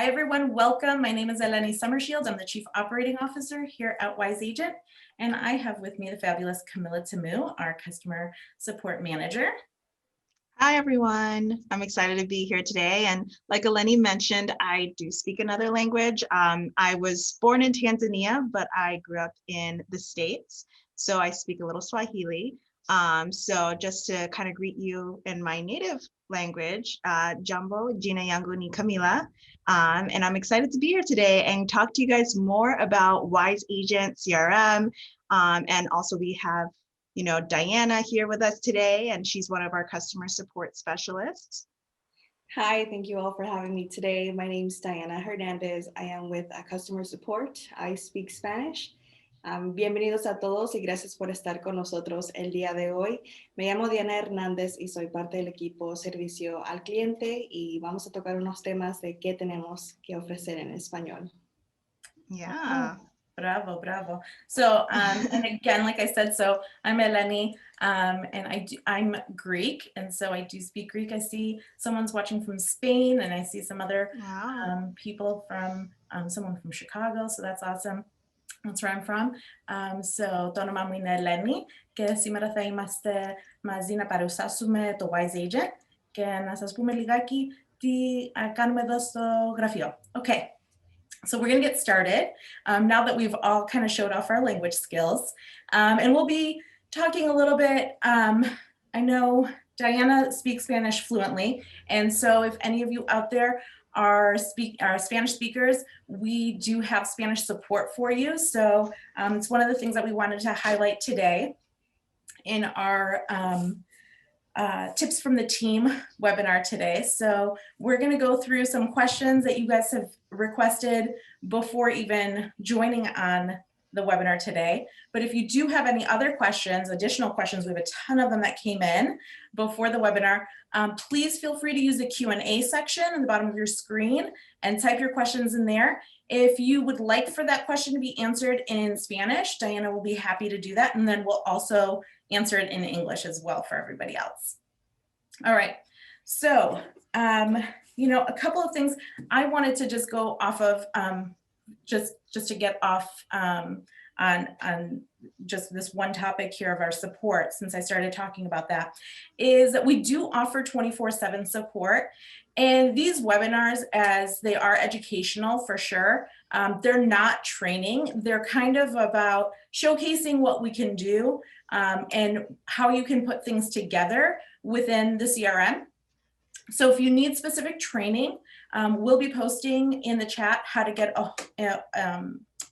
Hi, everyone. Welcome. My name is Eleni Summershield. I'm the Chief Operating Officer here at Wise Agent, and I have with me the fabulous Camilla Tamu, our Customer Support Manager. Hi, everyone. I'm excited to be here today. And like Eleni mentioned, I do speak another language. I was born in Tanzania, but I grew up in the States. So I speak a little Swahili. So just to kind of greet you in my native language, Jambo, Jina yangu ni Camila. And I'm excited to be here today and talk to you guys more about Wise Agent CRM. And also we have Diana here with us today, and she's one of our customer support specialists. Hi, thank you all for having me today. My name is Diana Hernandez. I am with Customer Support. I speak Spanish. Bienvenidos a todos y gracias por estar con nosotros el día de hoy. Me llamo Diana Hernández y soy parte del equipo Servicio al Cliente y vamos a tocar unos temas de qué tenemos que ofrecer en español. Yeah. Bravo, bravo. So, and again, like I said, so I'm Eleni, and I'm Greek, and so I do speak Greek. I see someone's watching from Spain, and I see some other people from, someone from Chicago, so that's awesome. That's where I'm from. So, το όνομά μου είναι Ελένη και σήμερα θα είμαστε μαζί να παρουσιάσουμε το Wise Agent και να σας πούμε λιγάκι τι κάνουμε εδώ στο γραφείο. Okay. So we're going to get started now that we've all kind of showed off our language skills. And we'll be talking a little bit. I know Diana speaks Spanish fluently. And so if any of you out there are Spanish speakers, we do have Spanish support for you. So it's one of the things that we wanted to highlight today in our tips from the team webinar today. So we're going to go through some questions that you guys have requested before even joining on the webinar today. But if you do have any other questions, additional questions, we have a ton of them that came in before the webinar, please feel free to use the Q&A section at the bottom of your screen and type your questions in there. If you would like for that question to be answered in Spanish, Diana will be happy to do that. And then we'll also answer it in English as well for everybody else. All right, so, a couple of things I wanted to just go off of, just to get off on just this one topic here of our support, since I started talking about that, is that we do offer 24/7 support. And these webinars, as they are educational for sure, they're not training. They're kind of about showcasing what we can do and how you can put things together within the CRM. So if you need specific training, we'll be posting in the chat how to get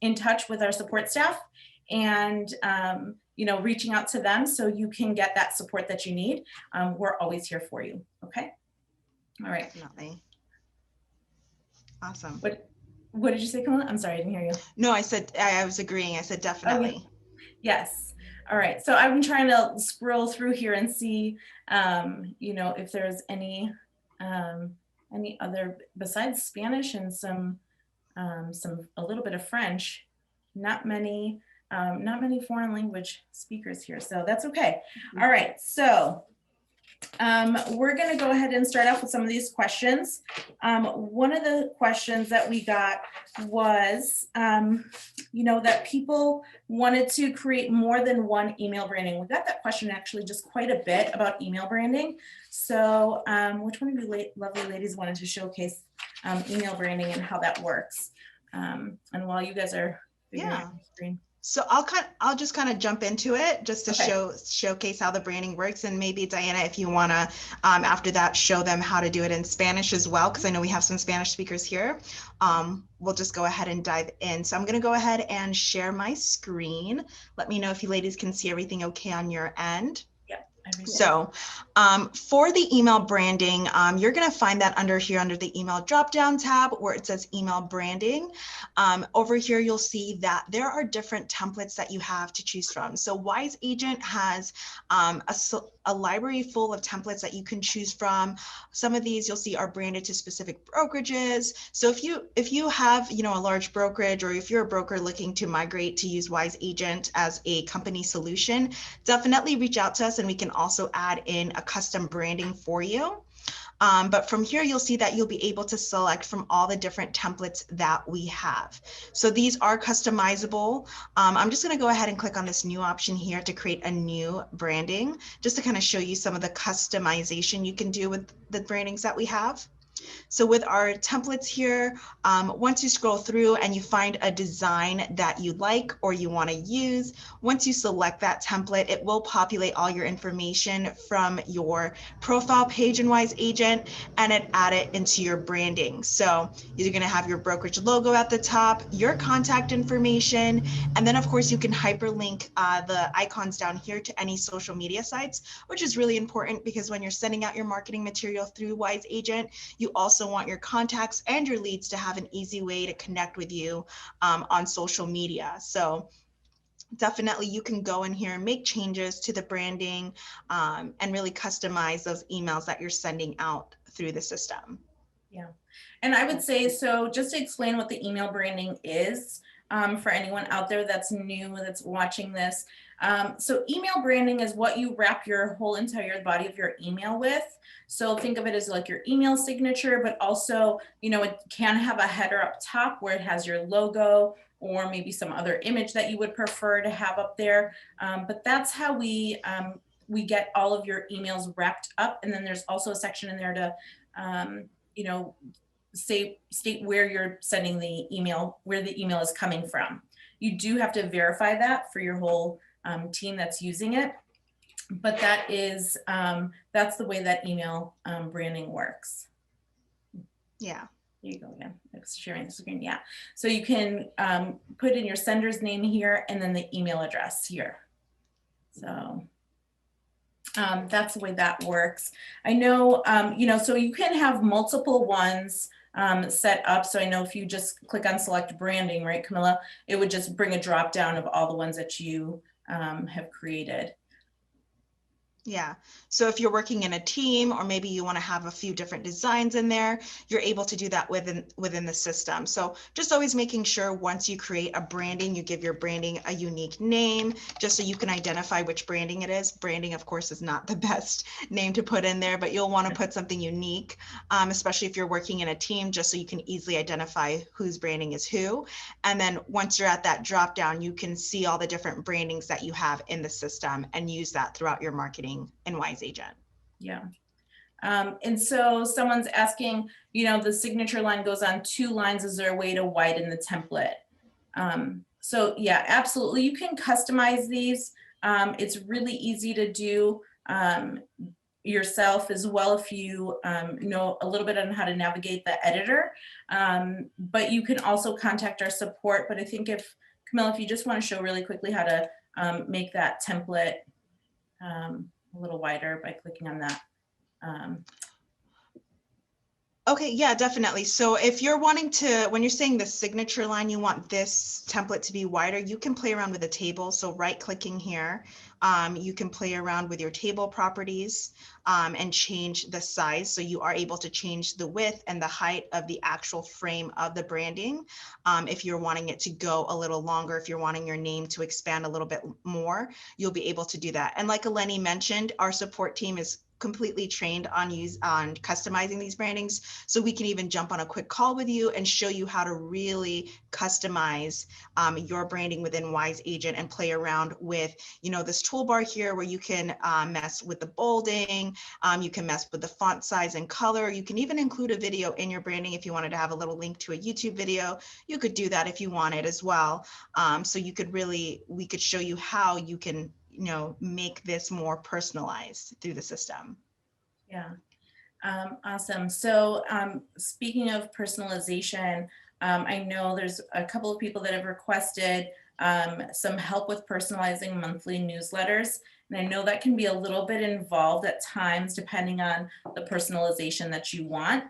in touch with our support staff and reaching out to them so you can get that support that you need. We're always here for you. Okay. All right. Definitely. Awesome. What did you say, Camilla? I'm sorry, I didn't hear you. No, I said, I was agreeing. I said definitely. Oh, yeah. Yes. All right. So I've been trying to scroll through here and see, if there's any other besides Spanish and a little bit of French. Not many foreign language speakers here, so that's okay. Mm-hmm. All right. So we're going to go ahead and start off with some of these questions. One of the questions that we got was, that people wanted to create more than one email branding. We got that question actually just quite a bit about email branding. So which one of you lovely ladies wanted to showcase email branding and how that works? And while you guys are figuring out the screen. So I'll just kind of jump into it just to showcase how the branding works, and maybe Diana, if you want to after that show them how to do it in Spanish as well, because I know we have some Spanish speakers here. We'll just go ahead and dive in. So I'm going to go ahead and share my screen. Let me know if you ladies can see everything okay on your end. So for the email branding, you're going to find that under the email drop-down tab where it says email branding. Over here, you'll see that there are different templates that you have to choose from. So Wise Agent has a library full of templates that you can choose from. Some of these you'll see are branded to specific brokerages. So if you have a large brokerage, or if you're a broker looking to migrate to use Wise Agent as a company solution, definitely reach out to us and we can also add in a custom branding for you. But from here, you'll see that you'll be able to select from all the different templates that we have. So these are customizable. I'm just going to go ahead and click on this new option here to create a new branding, just to kind of show you some of the customization you can do with the brandings that we have. So with our templates here, once you scroll through and you find a design that you like or you want to use, once you select that template, it will populate all your information from your profile page in Wise Agent and add it into your branding. So you're going to have your brokerage logo at the top, your contact information, and then of course you can hyperlink the icons down here to any social media sites, which is really important because when you're sending out your marketing material through Wise Agent, you also want your contacts and your leads to have an easy way to connect with you on social media. So definitely you can go in here and make changes to the branding and really customize those emails that you're sending out through the system. Yeah. And I would say, so just to explain what the email branding is for anyone out there that's new, that's watching this. So email branding is what you wrap your whole entire body of your email with. So think of it as like your email signature, but also, you know, it can have a header up top where it has your logo or maybe some other image that you would prefer to have up there. But that's how we get all of your emails wrapped up. And then there's also a section in there to, you know, state where you're sending the email, where the email is coming from. You do have to verify that for your whole team that's using it, but that is that's the way that email branding works. Yeah. Here you go again. It's sharing the screen. Yeah. So you can put in your sender's name here and then the email address here. So that's the way that works. I know, you know, so you can have multiple ones set up. So I know if you just click on select branding, right, Camilla, it would just bring a drop down of all the ones that you have created. Yeah. So if you're working in a team, or maybe you want to have a few different designs in there, you're able to do that within the system. So just always making sure once you create a branding, you give your branding a unique name, just so you can identify which branding it is. Branding, of course, is not the best name to put in there, but you'll want to put something unique, especially if you're working in a team, just so you can easily identify whose branding is who. And then once you're at that drop down, you can see all the different brandings that you have in the system and use that throughout your marketing in Wise Agent. Yeah. And so someone's asking, you know, the signature line goes on 2 lines. Is there a way to widen the template? So yeah, absolutely. You can customize these. It's really easy to do yourself as well if you know a little bit on how to navigate the editor. But you can also contact our support. But I think if, Camilla, if you just want to show really quickly how to make that template a little wider by clicking on that. Okay, yeah, definitely. So if you're wanting to, when you're saying the signature line, you want this template to be wider, you can play around with the table. So right clicking here, you can play around with your table properties and change the size. So you are able to change the width and the height of the actual frame of the branding. If you're wanting it to go a little longer, if you're wanting your name to expand a little bit more, you'll be able to do that. And like Eleni mentioned, our support team is completely trained on customizing these brandings. So we can even jump on a quick call with you and show you how to really customize your branding within Wise Agent and play around with, you know, this toolbar here where you can mess with the bolding, you can mess with the font size and color. You can even include a video in your branding if you wanted to have a little link to a YouTube video. You could do that if you wanted as well. So you could really, we could show you how you can, you know, make this more personalized through the system. Yeah, awesome. So speaking of personalization, I know there's a couple of people that have requested some help with personalizing monthly newsletters. And I know that can be a little bit involved at times, depending on the personalization that you want.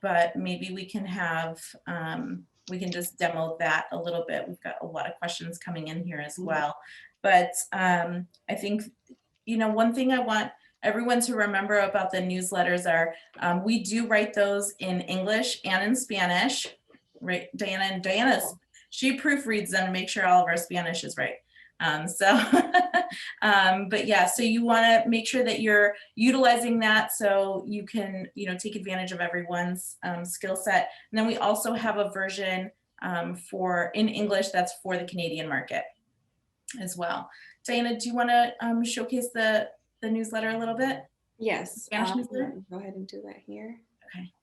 But maybe we can have, we can just demo that a little bit. We've got a lot of questions coming in here as well. But I think, you know, one thing I want everyone to remember about the newsletters are we do write those in English and in Spanish, right, Diana? And Diana's, she proofreads them to make sure all of our Spanish is right. But yeah, so you want to make sure that you're utilizing that so you can, take advantage of everyone's skill set. And then we also have a version in English that's for the Canadian market as well. Diana, do you want to showcase the newsletter a little bit? Yes, Spanish newsletter? go ahead and do that here. Okay.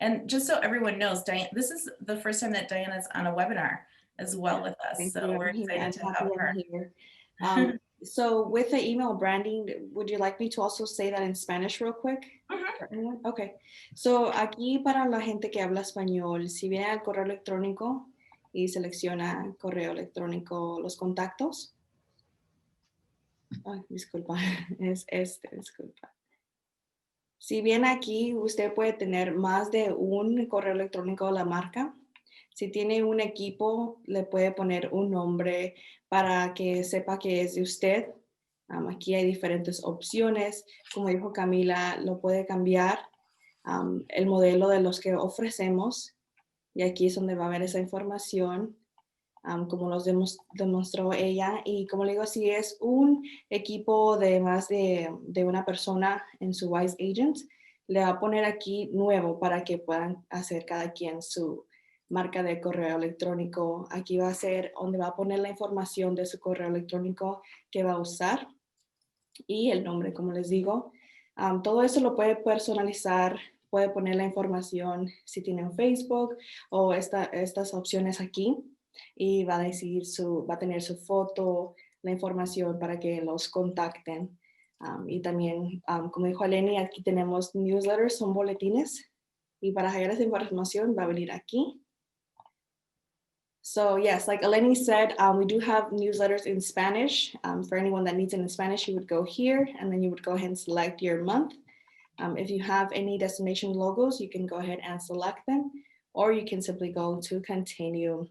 And just so everyone knows, Diana, this is the first time that Diana's on a webinar as well with us. Thank So you. we're I'm here. excited to I'm have happy her. I'm here. So with the email branding, would you like me to also say that in Spanish real quick? For everyone? Okay. So aquí para la gente que habla español, si viene al correo electrónico y selecciona correo electrónico, los contactos. Ay, disculpa, es disculpa. Si bien aquí usted puede tener más de un correo electrónico de la marca, si tiene un equipo, le puede poner un nombre para que sepa que es de usted. Aquí hay diferentes opciones. Como dijo Camila, lo puede cambiar el modelo de los que ofrecemos. Y aquí es donde va a ver esa información. Como nos demostró ella. Y como le digo, si es un equipo de más de una persona en su Wise Agent, le va a poner aquí nuevo para que puedan hacer cada quien su marca de correo electrónico. Aquí va a ser donde va a poner la información de su correo electrónico que va a usar y el nombre, como les digo. Todo eso lo puede personalizar, puede poner la información si tiene un Facebook o estas opciones aquí. Y va a tener su foto, la información para que los contacten. Y también, como dijo Eleni, aquí tenemos newsletters, son boletines. Y para hallar esa información va a venir aquí. So yes, like Eleni said, we do have newsletters in Spanish. For anyone that needs it in Spanish, you would go here and then you would go ahead and select your month. If you have any destination logos, you can go ahead and select them, or you can simply go to continue.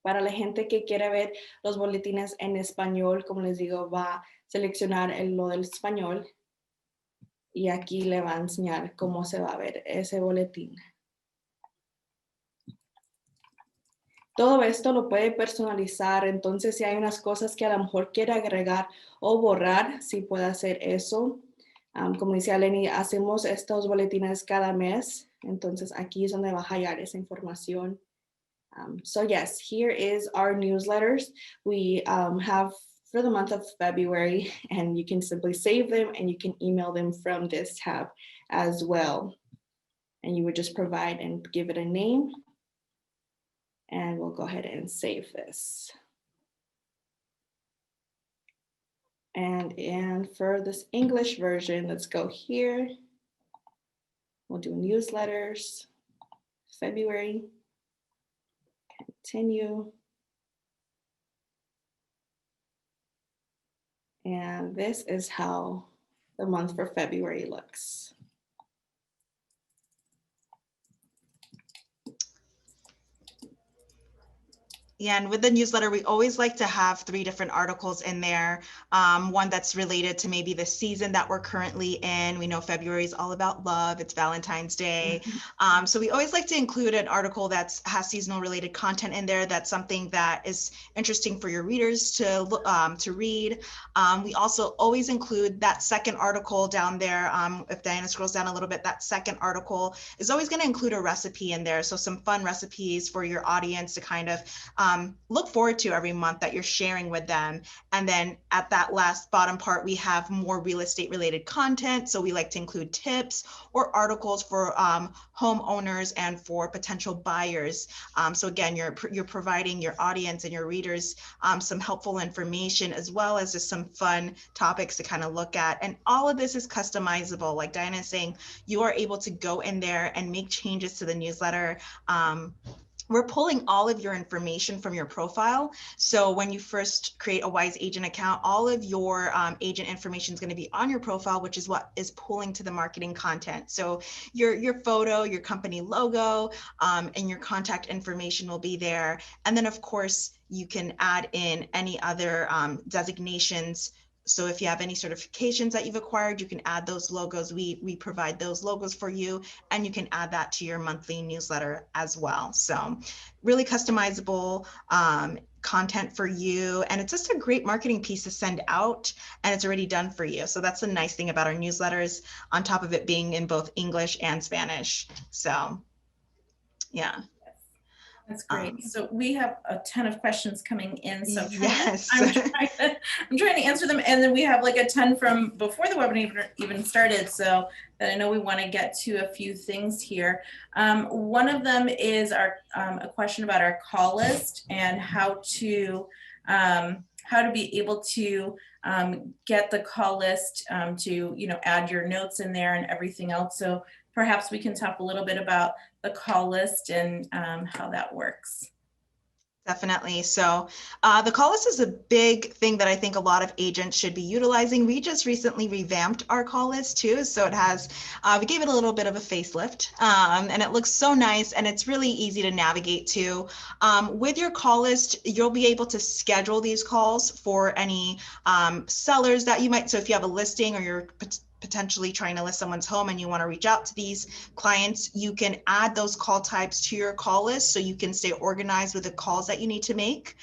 Para la gente que quiere ver los boletines en español, como les digo, va a seleccionar lo del español y aquí le va a enseñar cómo se va a ver ese boletín. Todo esto lo puede personalizar, entonces si hay unas cosas que a lo mejor quiere agregar o borrar, sí puede hacer eso. Como dice Eleni, hacemos estos boletines cada mes, entonces aquí es donde va a hallar esa información. So yes, here is our newsletters. We have for the month of February, and you can simply save them and you can email them from this tab as well. And you would just provide and give it a name. And we'll go ahead and save this. And for this English version, let's go here. We'll do newsletters, February. Continue. And this is how the month for February looks. Yeah, and with the newsletter, we always like to have 3 different articles in there. One that's related to maybe the season that we're currently in. We know February is all about love. It's Valentine's Day. So we always like to include an article that has seasonal related content in there. That's something that is interesting for your readers to read. We also always include that second article down there. If Diana scrolls down a little bit, that second article is always going to include a recipe in there. So some fun recipes for your audience to kind of look forward to every month that you're sharing with them. And then at that last bottom part, we have more real estate related content. So we like to include tips or articles for homeowners and for potential buyers. So again, you're providing your audience and your readers some helpful information, as well as just some fun topics to kind of look at. And all of this is customizable. Like Diana is saying, you are able to go in there and make changes to the newsletter. We're pulling all of your information from your profile. So when you first create a Wise Agent account, all of your agent information is going to be on your profile, which is what is pulling to the marketing content. So your photo, your company logo, and your contact information will be there. And then of course, you can add in any other designations So if you have any certifications that you've acquired, you can add those logos. We provide those logos for you, and you can add that to your monthly newsletter as well. So really customizable content for you. And it's just a great marketing piece to send out, and it's already done for you. So that's the nice thing about our newsletters, on top of it being in both English and Spanish. So yeah. That's great. So we have a ton of questions coming in. So yes. I'm trying to answer them. And then we have like a ton from before the webinar even started. So that I know we want to get to a few things here. One of them is a question about our call list and how to be able to get the call list to, add your notes in there and everything else. So perhaps we can talk a little bit about the call list and how that works. Definitely. So the call list is a big thing that I think a lot of agents should be utilizing. We just recently revamped our call list too. So it has, we gave it a little bit of a facelift and it looks so nice, and it's really easy to navigate to. With your call list, you'll be able to schedule these calls for any sellers that you might, so if you have a listing or you're potentially trying to list someone's home and you want to reach out to these clients, you can add those call types to your call list so you can stay organized with the calls that you need to make.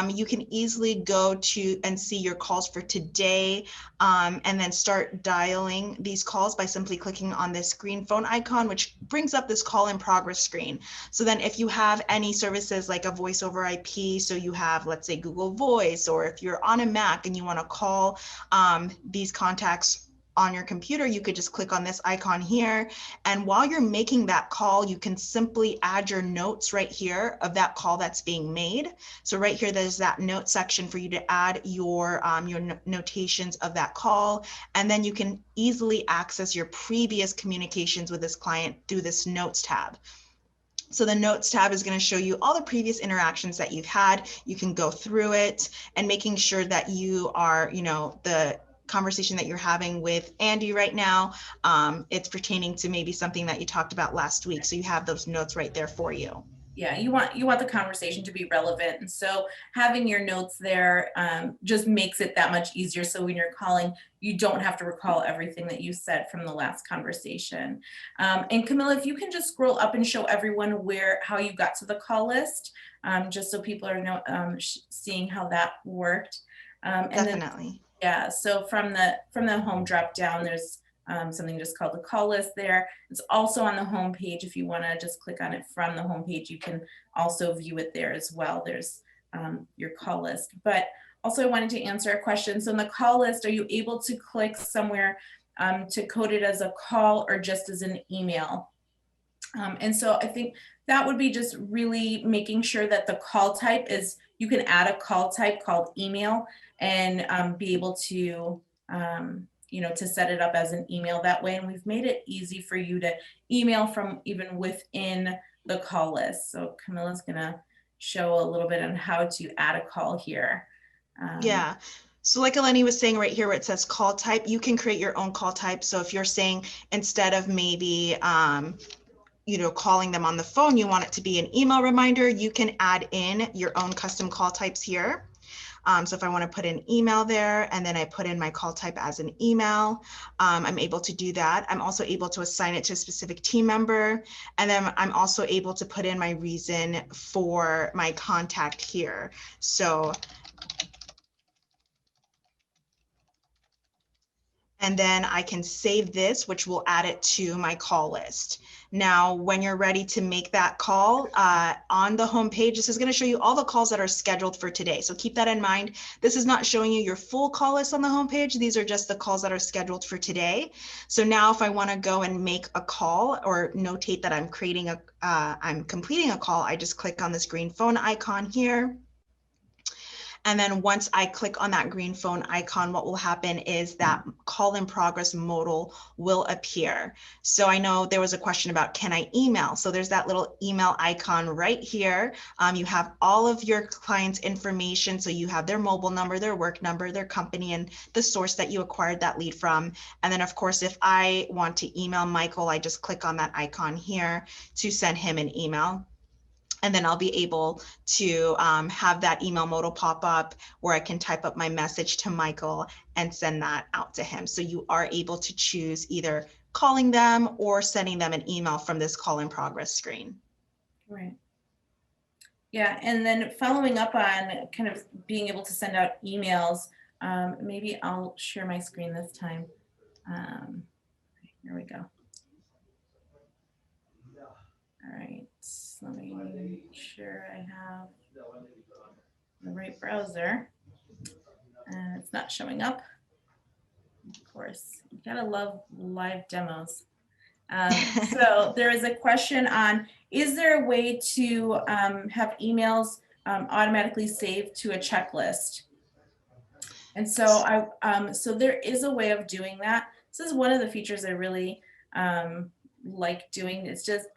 You can easily go to and see your calls for today and then start dialing these calls by simply clicking on this green phone icon, which brings up this call in progress screen. So then if you have any services like a voice over IP, so you have, let's say, Google Voice, or if you're on a Mac and you want to call these contacts on your computer, you could just click on this icon here. And while you're making that call, you can simply add your notes right here of that call that's being made. So right here, there's that note section for you to add your notations of that call. And then you can easily access your previous communications with this client through this notes tab. So the notes tab is going to show you all the previous interactions that you've had. You can go through it and making sure that you are, the conversation that you're having with Andy right now, it's pertaining to maybe something that you talked about last week. So you have those notes right there for you. Yeah, you want the conversation to be relevant. And so having your notes there just makes it that much easier. So when you're calling, you don't have to recall everything that you said from the last conversation. And Camilla, if you can just scroll up and show everyone how you got to the call list, just so people are seeing how that worked. And Definitely. Then, yeah, so from the home drop down, there's something just called the call list there. It's also on the home page. If you want to just click on it from the home page, you can also view it there as well. There's your call list. But also I wanted to answer a question. So in the call list, are you able to click somewhere to code it as a call or just as an email? And so I think that would be just really making sure that the call type is, you can add a call type called email and be able to, to set it up as an email that way. And we've made it easy for you to email from even within the call list. So Camilla's gonna show a little bit on how to add a call here. Yeah. So like Eleni was saying right here where it says call type, you can create your own call type. So if you're saying instead of maybe, calling them on the phone, you want it to be an email reminder, you can add in your own custom call types here. So if I want to put an email there and then I put in my call type as an email, I'm able to do that. I'm also able to assign it to a specific team member. And then I'm also able to put in my reason for my contact here. So and then I can save this, which will add it to my call list. Now, when you're ready to make that call on the home page, this is going to show you all the calls that are scheduled for today. So keep that in mind. This is not showing you your full call list on the home page. These are just the calls that are scheduled for today. So now if I want to go and make a call or notate that I'm completing a call, I just click on this green phone icon here. And then once I click on that green phone icon, what will happen is that call in progress modal will appear. So I know there was a question about, can I email? So there's that little email icon right here. You have all of your clients' information. So you have their mobile number, their work number, their company, and the source that you acquired that lead from. And then of course, if I want to email Michael, I just click on that icon here to send him an email. And then I'll be able to have that email modal pop up where I can type up my message to Michael and send that out to him. So you are able to choose either calling them or sending them an email from this call in progress screen. Right. Yeah, and then following up on kind of being able to send out emails, maybe I'll share my screen this time. Here we go. All right, let me make sure I have the right browser. And it's not showing up. Of course, you gotta love live demos. So there is a question on, is there a way to have emails automatically saved to a checklist? And so so there is a way of doing that. This is one of the features I really like doing. It's just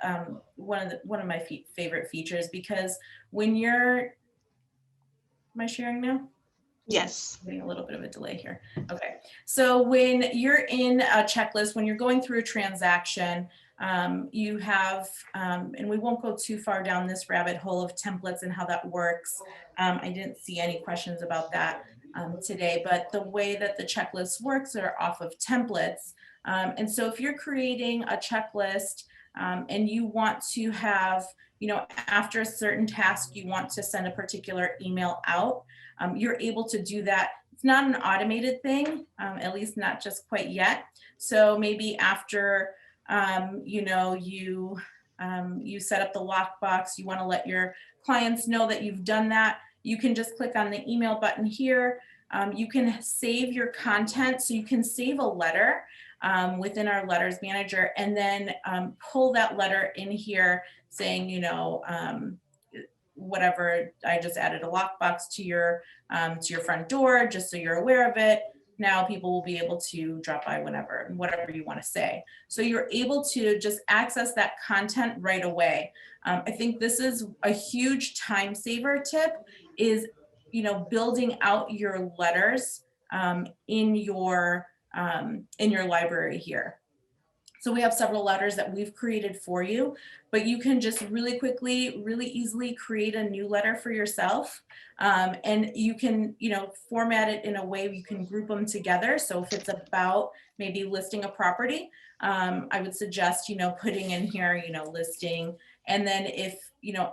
one of my favorite features, because when you're, am I sharing now? Yes. Getting a little bit of a delay here. Okay, so when you're in a checklist, when you're going through a transaction, you have, and we won't go too far down this rabbit hole of templates and how that works. I didn't see any questions about that today, but the way that the checklist works are off of templates. And so if you're creating a checklist and you want to have, after a certain task, you want to send a particular email out, you're able to do that. It's not an automated thing, at least not just quite yet. So maybe after, you set up the lockbox, you want to let your clients know that you've done that. You can just click on the email button here. You can save your content. So you can save a letter within our letters manager, and then pull that letter in here saying, whatever, I just added a lockbox to your front door, just so you're aware of it. Now people will be able to drop by whenever, whatever you want to say. So you're able to just access that content right away. I think this is a huge time saver tip, is, building out your letters in your library here. So we have several letters that we've created for you, but you can just really quickly, really easily create a new letter for yourself. And you can, format it in a way you can group them together. So if it's about maybe listing a property, I would suggest, putting in here, listing, and then if,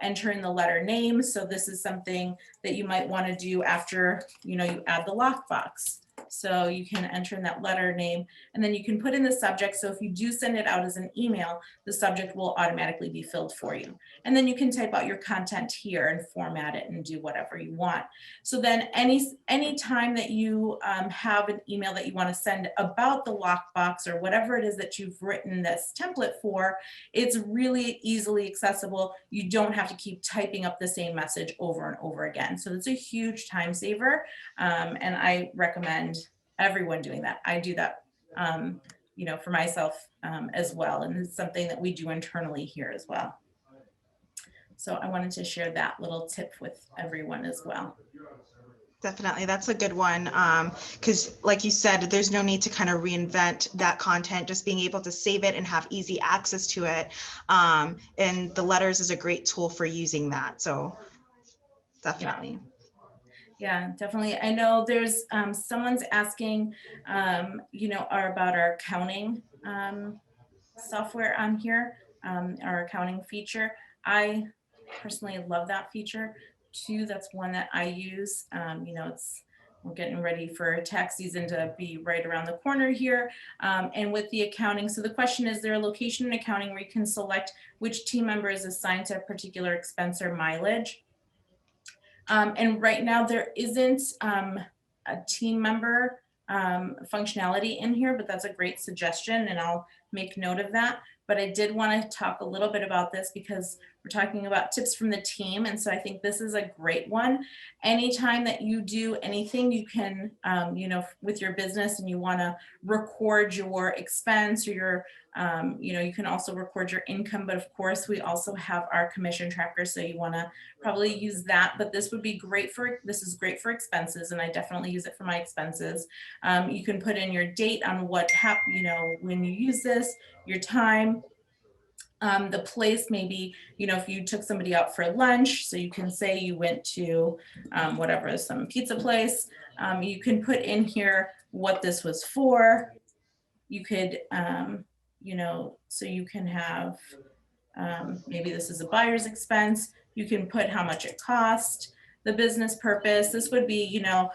entering the letter name. So this is something that you might want to do after, you add the lockbox. So you can enter in that letter name, and then you can put in the subject. So if you do send it out as an email, the subject will automatically be filled for you. And then you can type out your content here and format it and do whatever you want. So then any time that you have an email that you want to send about the lockbox or whatever it is that you've written this template for, it's really easily accessible. You don't have to keep typing up the same message over and over again. So it's a huge time saver. And I recommend everyone doing that. I do that, for myself as well. And it's something that we do internally here as well. So I wanted to share that little tip with everyone as well. Definitely. That's a good one. Because like you said, there's no need to kind of reinvent that content, just being able to save it and have easy access to it. And the letters is a great tool for using that. So definitely. Yeah, definitely. I know there's someone's asking, about our accounting software on here, our accounting feature. I personally love that feature too. That's one that I use. We're getting ready for tax season to be right around the corner here. And with the accounting, so the question is, there a location in accounting where you can select which team member is assigned to a particular expense or mileage? And right now there isn't a team member functionality in here, but that's a great suggestion and I'll make note of that. But I did want to talk a little bit about this because we're talking about tips from the team. And so I think this is a great one. Anytime that you do anything, you can, with your business and you want to record your expense or your, you can also record your income. But of course, we also have our commission tracker. So you want to probably use that. But this would be great this is great for expenses. And I definitely use it for my expenses. You can put in your date on what happened, when you use this, your time. The place, maybe, you know, if you took somebody out for lunch, so you can say you went to whatever, some pizza place, you can put in here what this was for. You could, you know, so you can have, maybe this is a buyer's expense. You can put how much it cost, the business purpose. This would be, you know,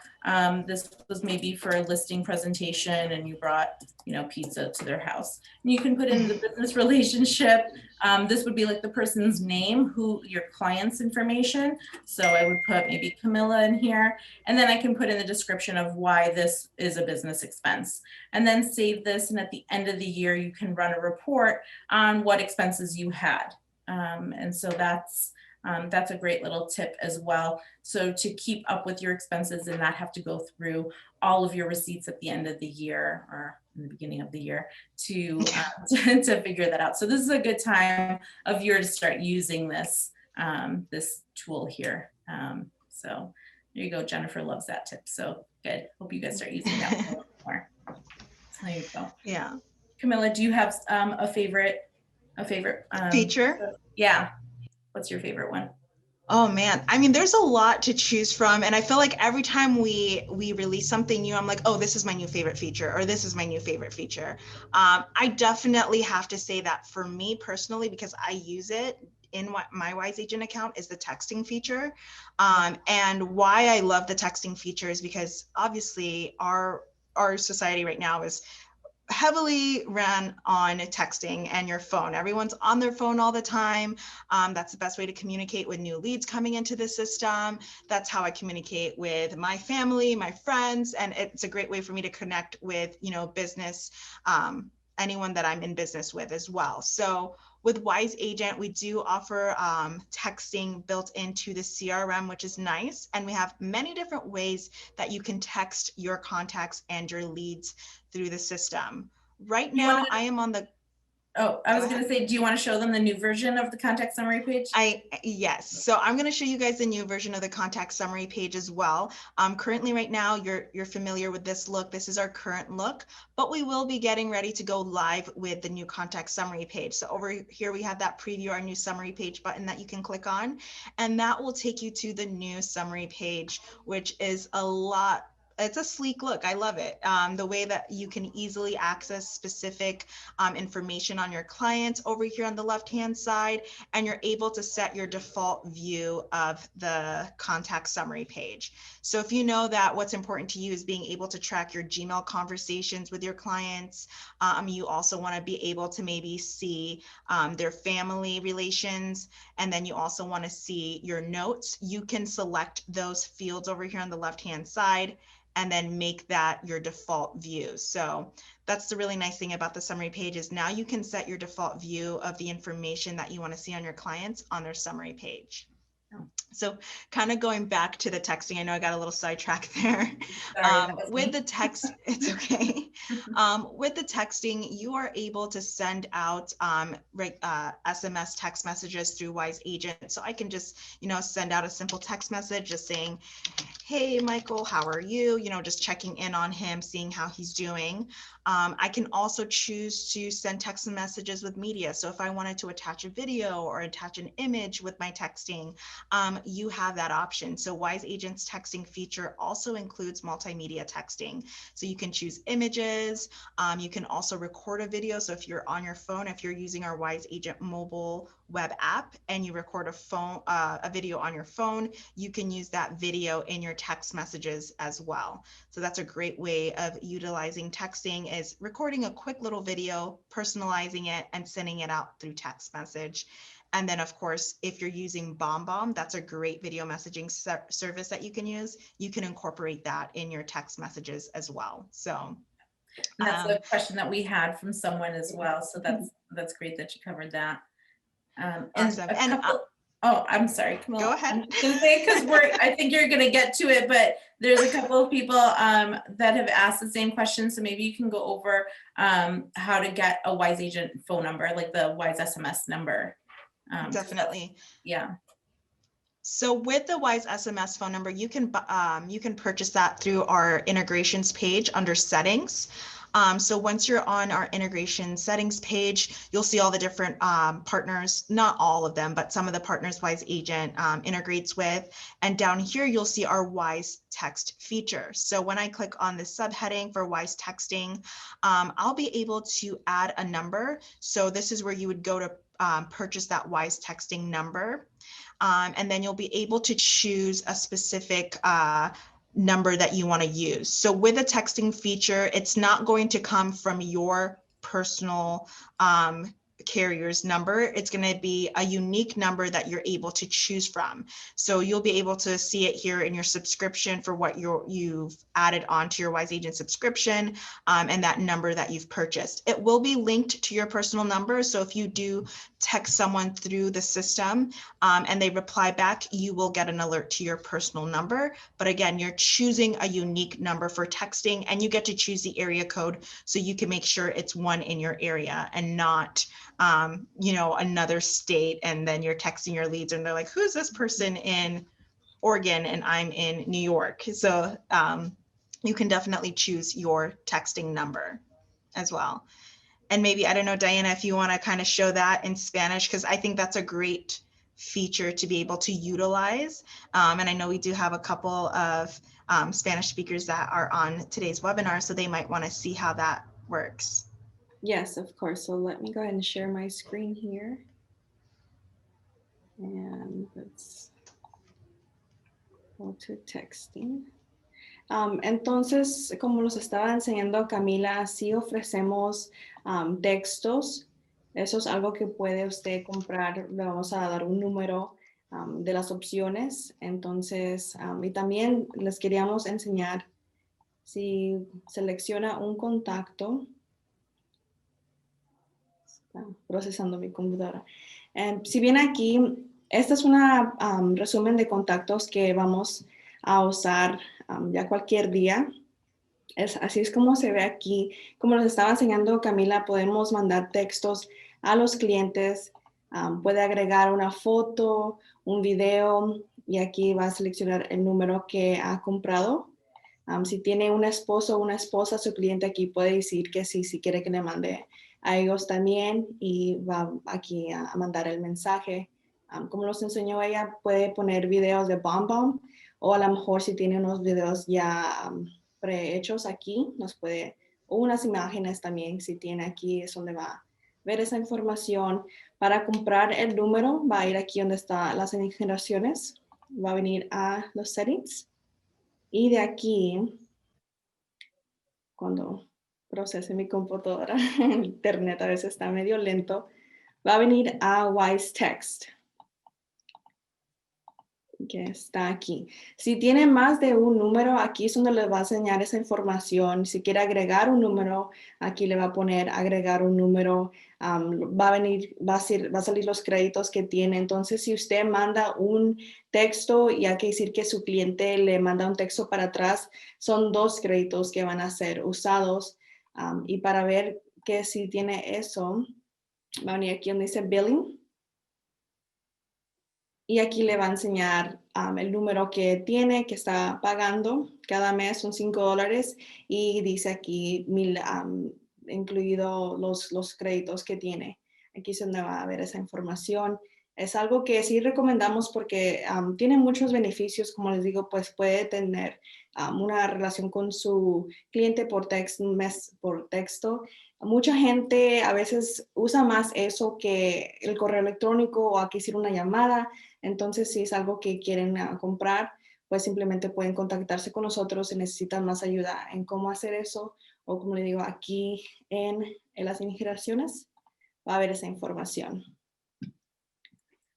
this was maybe for a listing presentation and you brought, you know, pizza to their house. And you can put in the business relationship. This would be like the person's name, who your client's information. So I would put maybe Camilla in here, and then I can put in the description of why this is a business expense, and then save this. And at the end of the year, you can run a report on what expenses you had. And so that's a great little tip as well. So to keep up with your expenses and not have to go through all of your receipts at the end of the year or in the beginning of the year to figure that out. So this is a good time of year to start using this, this tool here. So there you go. Jennifer loves that tip. So good. Hope you guys start using that a little more. So there you go. Yeah. Camilla, do you have a favorite Feature? Yeah. What's your favorite one? Oh man, I mean, there's a lot to choose from, and I feel like every time we release something new, I'm like, oh, this is my new favorite feature, or this is my new favorite feature. I definitely have to say that for me personally, because I use it in my Wise Agent account, is the texting feature. And why I love the texting feature is because obviously our society right now is heavily ran on texting and your phone. Everyone's on their phone all the time. That's the best way to communicate with new leads coming into the system. That's how I communicate with my family, my friends, and it's a great way for me to connect with, you know, business, anyone that I'm in business with as well. So with Wise Agent, we do offer texting built into the CRM, which is nice. And we have many different ways that you can text your contacts and your leads through the system. Right now, I am on the... Oh, I was going to say, do you want to show them the new version of the contact summary page? Yes. So I'm going to show you guys the new version of the contact summary page as well. Currently right now, you're familiar with this look. This is our current look, but we will be getting ready to go live with the new contact summary page. So over here, we have that preview our new summary page button that you can click on, and that will take you to the new summary page, which is it's a sleek look. I love it. The way that you can easily access specific information on your clients over here on the left-hand side, and you're able to set your default view of the contact summary page. So if you know that what's important to you is being able to track your Gmail conversations with your clients, you also want to be able to maybe see their family relations, and then you also want to see your notes. You can select those fields over here on the left-hand side and then make that your default view. So that's the really nice thing about the summary page, is now you can set your default view of the information that you want to see on your clients on their summary page. So kind of going back to the texting, I know I got a little sidetracked there. With the text, it's okay. With the texting, you are able to send out SMS text messages through Wise Agent. So I can just, you know, send out a simple text message just saying, hey, Michael, how are you? You know, just checking in on him, seeing how he's doing. I can also choose to send text messages with media. So if I wanted to attach a video or attach an image with my texting, you have that option. So Wise Agent's texting feature also includes multimedia texting. So you can choose images. You can also record a video. So if you're on your phone, if you're using our Wise Agent mobile web app and you record a video on your phone, you can use that video in your text messages as well. So that's a great way of utilizing texting, is recording a quick little video, personalizing it, and sending it out through text message. And then, of course, if you're using BombBomb, that's a great video messaging service that you can use. You can incorporate that in your text messages as well. So that's a question that we had from someone as well. So that's great that you covered that. Awesome. Oh, I'm sorry, Camilla. Go ahead. I'm just gonna say, because I think you're gonna get to it, but there's a couple of people that have asked the same question. So maybe you can go over how to get a Wise Agent phone number, like the Wise SMS number. Definitely. Yeah. So with the Wise SMS phone number, you can purchase that through our integrations page under settings. So once you're on our integration settings page, you'll see all the different partners, not all of them, but some of the partners Wise Agent integrates with. And down here, you'll see our Wise Text feature. So when I click on the subheading for Wise Texting, I'll be able to add a number. So this is where you would go to purchase that Wise Texting number. And then you'll be able to choose a specific number that you want to use. So with a texting feature, it's not going to come from your personal carrier's number. It's going to be a unique number that you're able to choose from. So you'll be able to see it here in your subscription for what you've added onto your Wise Agent subscription, and that number that you've purchased. It will be linked to your personal number. So if you do text someone through the system and they reply back, you will get an alert to your personal number. But again, you're choosing a unique number for texting, and you get to choose the area code so you can make sure it's one in your area and not another state, and then you're texting your leads and they're like, who's this person in Oregon and I'm in New York? So you can definitely choose your texting number as well. And maybe, I don't know, Diana, if you want to kind of show that in Spanish, because I think that's a great feature to be able to utilize. And I know we do have a couple of Spanish speakers that are on today's webinar, so they might want to see how that works. Yes, of course. So let me go ahead and share my screen here. And let's go to texting. Entonces, como nos estaba enseñando Camila, sí ofrecemos textos. Eso es algo que puede usted comprar. Le vamos a dar un número de las opciones. Entonces, y también les queríamos enseñar, si selecciona un contacto, está procesando mi computadora. Si viene aquí, este es un resumen de contactos que vamos a usar ya cualquier día. Así es como se ve aquí. Como nos estaba enseñando Camila, podemos mandar textos a los clientes. Puede agregar una foto, un video, y aquí va a seleccionar el número que ha comprado. Si tiene un esposo o una esposa, su cliente aquí puede decir que sí, si quiere que le mande a ellos también, y va aquí a mandar el mensaje. Como nos enseñó ella, puede poner videos de BombBomb, o a lo mejor si tiene unos videos ya prehechos aquí, nos puede, o unas imágenes también, si tiene aquí, es donde va a ver esa información. Para comprar el número, va a ir aquí donde están las generaciones, va a venir a los settings, y de aquí, cuando procese mi computadora, el internet a veces está medio lento, va a venir a Wise Text, que está aquí. Si tiene más de un número, aquí es donde les va a enseñar esa información. Si quiere agregar un número, aquí le va a poner agregar un número. Va a salir los créditos que tiene. Entonces, si usted manda un texto y hay que decir que su cliente le manda un texto para atrás, son 2 créditos que van a ser usados. Y para ver que si tiene eso, va a venir aquí donde dice billing. Y aquí le va a enseñar el número que tiene, que está pagando cada mes, son $5. Y dice aquí 1000, incluido los créditos que tiene. Aquí es donde va a ver esa información. Es algo que sí recomendamos porque tiene muchos beneficios. Como les digo, pues puede tener una relación con su cliente por texto. Mucha gente a veces usa más eso que el correo electrónico o aquí hacer una llamada. Entonces, si es algo que quieren comprar, pues simplemente pueden contactarse con nosotros si necesitan más ayuda en cómo hacer eso. O como le digo, aquí en las integraciones va a haber esa información.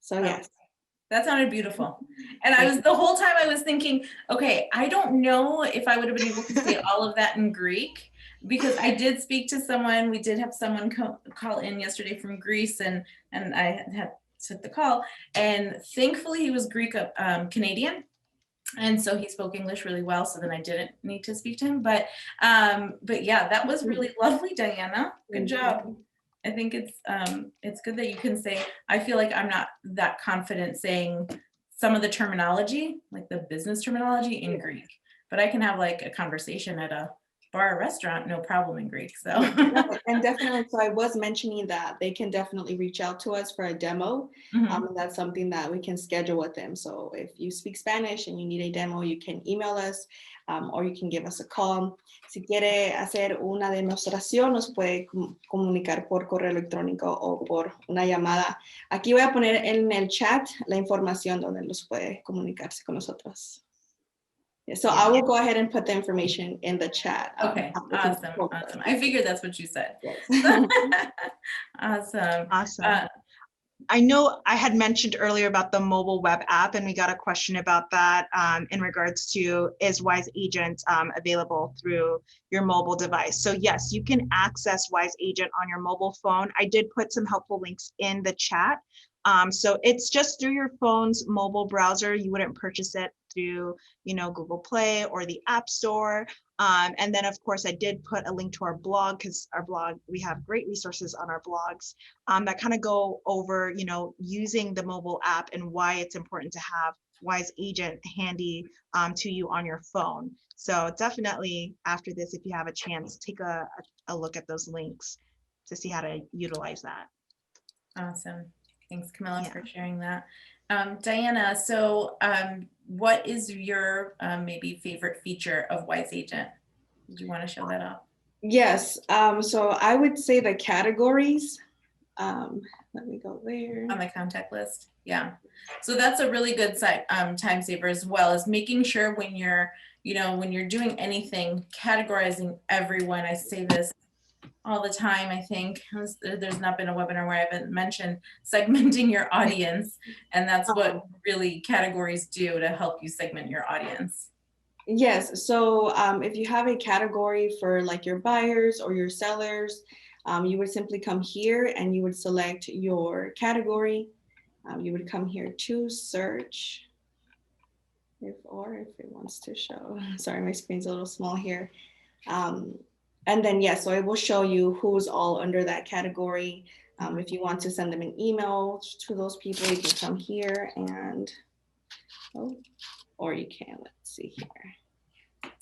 So, yes. That sounded beautiful. And the whole time I was thinking, okay, I don't know if I would have been able to say all of that in Greek, because I did speak to someone. We did have someone call in yesterday from Greece, and I had took the call, and thankfully he was Greek Canadian, and so he spoke English really well, so then I didn't need to speak to him. But yeah, that was really lovely, Diana. Good job. I think it's good that you can say, I feel like I'm not that confident saying some of the terminology, like the business terminology in Greek, but I can have like a conversation at a bar or restaurant, no problem in Greek. So And definitely, so I was mentioning that they can definitely reach out to us for a demo. Mhm. And that's something that we can schedule with them. So if you speak Spanish and you need a demo, you can email us or you can give us a call. Si quiere hacer una demostración, nos puede comunicar por correo electrónico o por una llamada. Aquí voy a poner en el chat la información donde los puede comunicarse con nosotros. So I will go ahead and put the information in the chat. Okay, awesome, awesome. I figured that's what you said. Yes. Awesome. Awesome. I know I had mentioned earlier about the mobile web app, and we got a question about that in regards to, is Wise Agent available through your mobile device? So yes, you can access Wise Agent on your mobile phone. I did put some helpful links in the chat. So it's just through your phone's mobile browser. You wouldn't purchase it through, Google Play or the App Store. And then of course I did put a link to our blog, because our blog, we have great resources on our blogs that kind of go over, using the mobile app and why it's important to have Wise Agent handy to you on your phone. So definitely after this, if you have a chance, take a look at those links to see how to utilize that. Awesome. Thanks, Camilla, Yeah. for sharing that. Diana, so what is your maybe favorite feature of Wise Agent? Did you want to show that off? Yes. So I would say the categories. Let me go there. On the contact list. Yeah. So that's a really good time saver as well, is making sure when you're, when you're doing anything, categorizing everyone. I say this all the time. I think there's not been a webinar where I haven't mentioned segmenting your audience. And that's what really categories do to help you segment your audience. Yes. So if you have a category for like your buyers or your sellers, you would simply come here and you would select your category. You would come here to search, if it wants to show. Sorry, my screen's a little small here. And then, yeah, so it will show you who's all under that category. If you want to send them an email to those people, you can come here and, or you can, let's see here.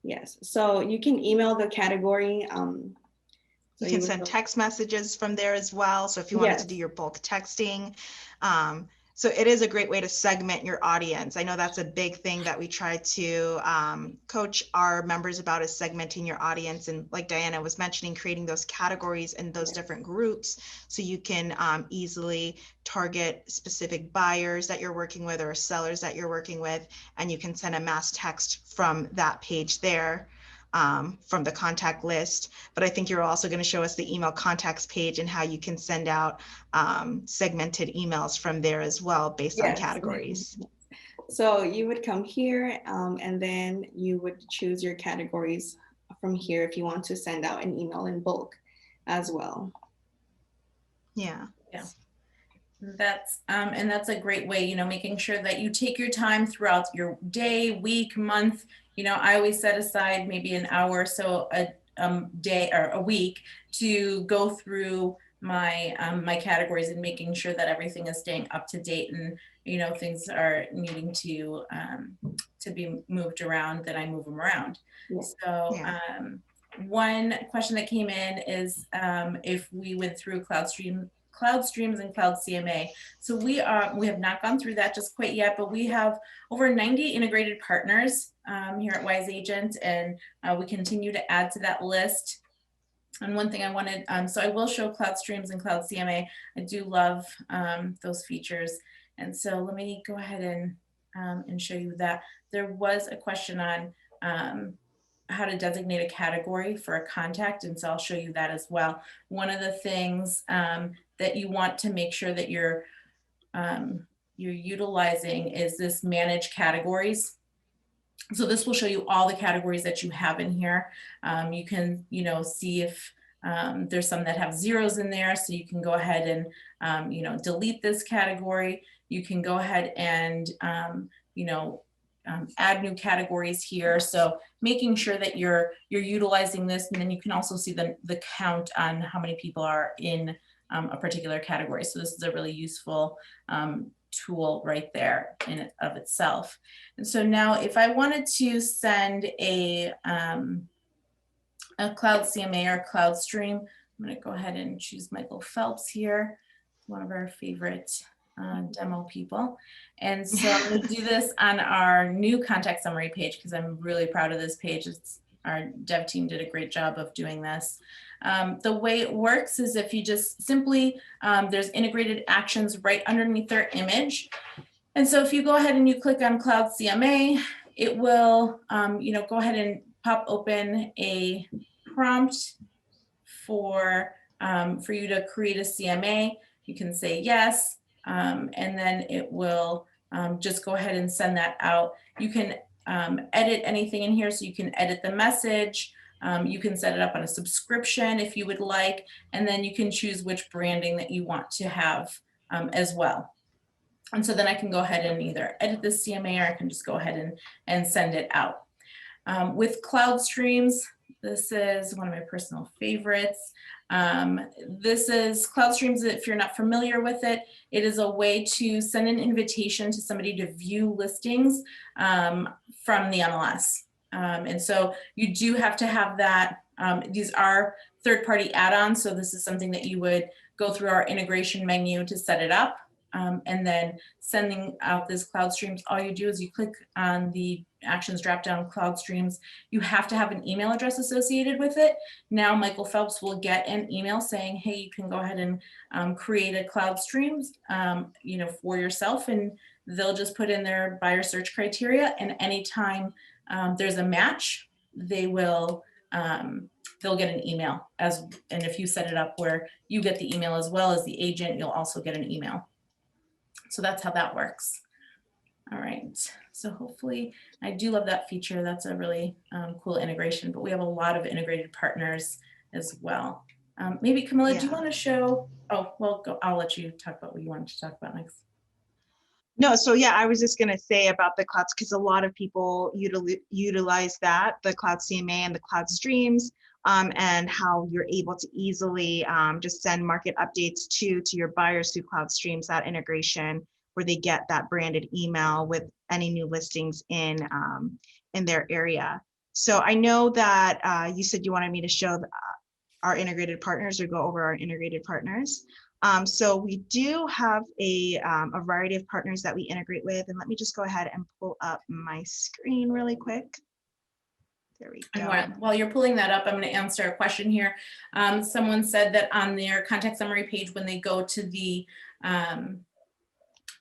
Yes, so you can email the category. You can send text messages from there as well. So if you wanted to do your bulk texting, so it is a great way to segment your audience. I know that's a big thing that we try to coach our members about, is segmenting your audience. And like Diana was mentioning, creating those categories and those different groups so you can easily target specific buyers that you're working with or sellers that you're working with. And you can send a mass text from that page there. From the contact list, but I think you're also going to show us the email contacts page and how you can send out segmented emails from there as well, based on categories. So you would come here and then you would choose your categories from here if you want to send out an email in bulk as well. Yeah. That's and that's a great way, making sure that you take your time throughout your day, week, month. I always set aside maybe an hour or so a day or a week to go through my my categories and making sure that everything is staying up to date, and things are needing to be moved around, then I move them around. So one question that came in is if we went through Cloud Streams and Cloud CMA. So we have not gone through that just quite yet, but we have over 90 integrated partners here at Wise Agent, and we continue to add to that list. And one thing I wanted, so I will show Cloud Streams and Cloud CMA. I do love those features. And so let me go ahead and show you that. There was a question on how to designate a category for a contact, and so I'll show you that as well. One of the things that you want to make sure that you're utilizing is this manage categories. So this will show you all the categories that you have in here. You can, see if there's some that have zeros in there, so you can go ahead and, delete this category. You can go ahead and, add new categories here. So making sure that you're utilizing this, and then you can also see the count on how many people are in a particular category. So this is a really useful tool right there in and of itself. And so now if I wanted to send a a Cloud CMA or Cloud Stream. I'm going to go ahead and choose Michael Phelps here, one of our favorite demo people. And so I'm going to do this on our new contact summary page because I'm really proud of this page. Our dev team did a great job of doing this. The way it works is if you just simply, there's integrated actions right underneath their image. And so if you go ahead and you click on Cloud CMA, it will, go ahead and pop open a prompt for you to create a CMA. You can say yes, and then it will just go ahead and send that out. You can edit anything in here, so you can edit the message. You can set it up on a subscription if you would like, and then you can choose which branding that you want to have as well. And so then I can go ahead and either edit the CMA or I can just go ahead and send it out. With Cloud Streams, this is one of my personal favorites. This is Cloud Streams. If you're not familiar with it, it is a way to send an invitation to somebody to view listings from the MLS. And so you do have to have that. These are third-party add-ons. So this is something that you would go through our integration menu to set it up. And then sending out this Cloud Streams, all you do is you click on the actions drop down Cloud Streams. You have to have an email address associated with it. Now Michael Phelps will get an email saying, hey, you can go ahead and create a Cloud Streams for yourself, and they'll just put in their buyer search criteria, and anytime there's a match, they will they'll get an email, and if you set it up where you get the email as well as the agent, you'll also get an email. So that's how that works. All right, so hopefully, I do love that feature. That's a really cool integration, but we have a lot of integrated partners as well. Maybe Camilla, do you want to show? Oh, well, I'll let you talk about what you wanted to talk about next. No, so yeah, I was just going to say about the clouds, because a lot of people utilize that, the Cloud CMA and the Cloud Streams, and how you're able to easily just send market updates to your buyers through Cloud Streams, that integration where they get that branded email with any new listings in their area. So I know that you said you wanted me to show our integrated partners or go over our integrated partners. So we do have a variety of partners that we integrate with, and let me just go ahead and pull up my screen really quick. There we go. While you're pulling that up, I'm going to answer a question here. Someone said that on their contact summary page, when they go to the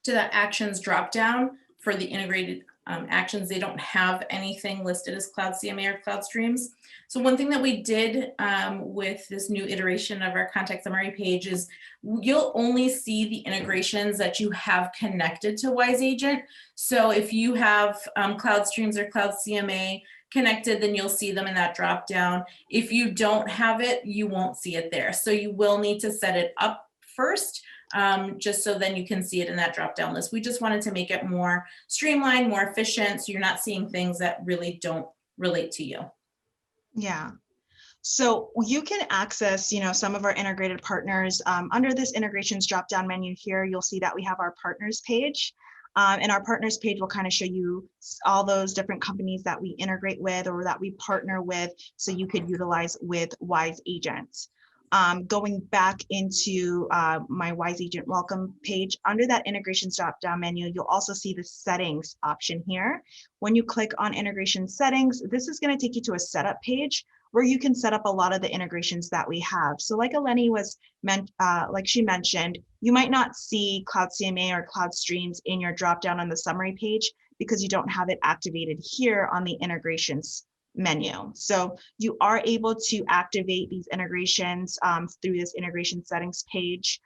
actions drop down for the integrated actions, they don't have anything listed as Cloud CMA or Cloud Streams. So one thing that we did with this new iteration of our contact summary page is you'll only see the integrations that you have connected to Wise Agent. So if you have Cloud Streams or Cloud CMA connected, then you'll see them in that drop down. If you don't have it, you won't see it there. So you will need to set it up first, just so then you can see it in that drop down list. We just wanted to make it more streamlined, more efficient, so you're not seeing things that really don't relate to you. Yeah. So you can access, some of our integrated partners under this integrations drop down menu here. You'll see that we have our partners page. And our partners page will kind of show you all those different companies that we integrate with or that we partner with, so you could utilize with Wise Agents. Going back into my Wise Agent welcome page, under that integrations drop down menu, you'll also see the settings option here. When you click on integration settings, this is going to take you to a setup page where you can set up a lot of the integrations that we have. So like Eleni like she mentioned, you might not see Cloud CMA or Cloud Streams in your drop down on the summary page because you don't have it activated here on the integrations menu. So you are able to activate these integrations through this integration settings page.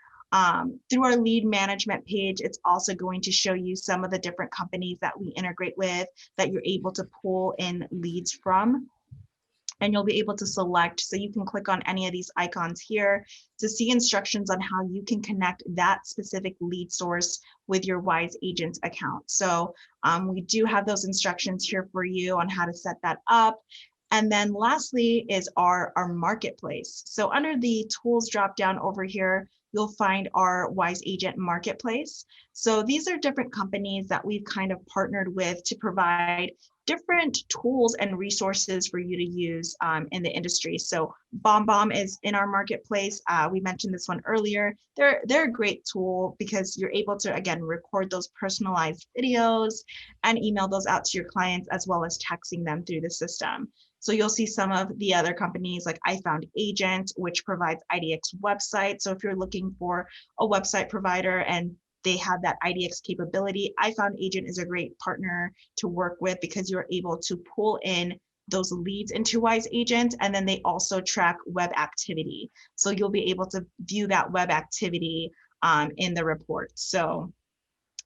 Through our lead management page, it's also going to show you some of the different companies that we integrate with that you're able to pull in leads from. And you'll be able to select, so you can click on any of these icons here to see instructions on how you can connect that specific lead source with your Wise Agents account. So we do have those instructions here for you on how to set that up. And then lastly is our marketplace. So under the tools drop down over here, you'll find our Wise Agent Marketplace. So these are different companies that we've kind of partnered with to provide different tools and resources for you to use in the industry. So BombBomb is in our marketplace. We mentioned this one earlier. They're a great tool because you're able to, again, record those personalized videos and email those out to your clients, as well as texting them through the system. So you'll see some of the other companies like I Found Agent, which provides IDX websites. So if you're looking for a website provider and they have that IDX capability, I Found Agent is a great partner to work with because you're able to pull in those leads into Wise Agent, and then they also track web activity. So you'll be able to view that web activity in the report. So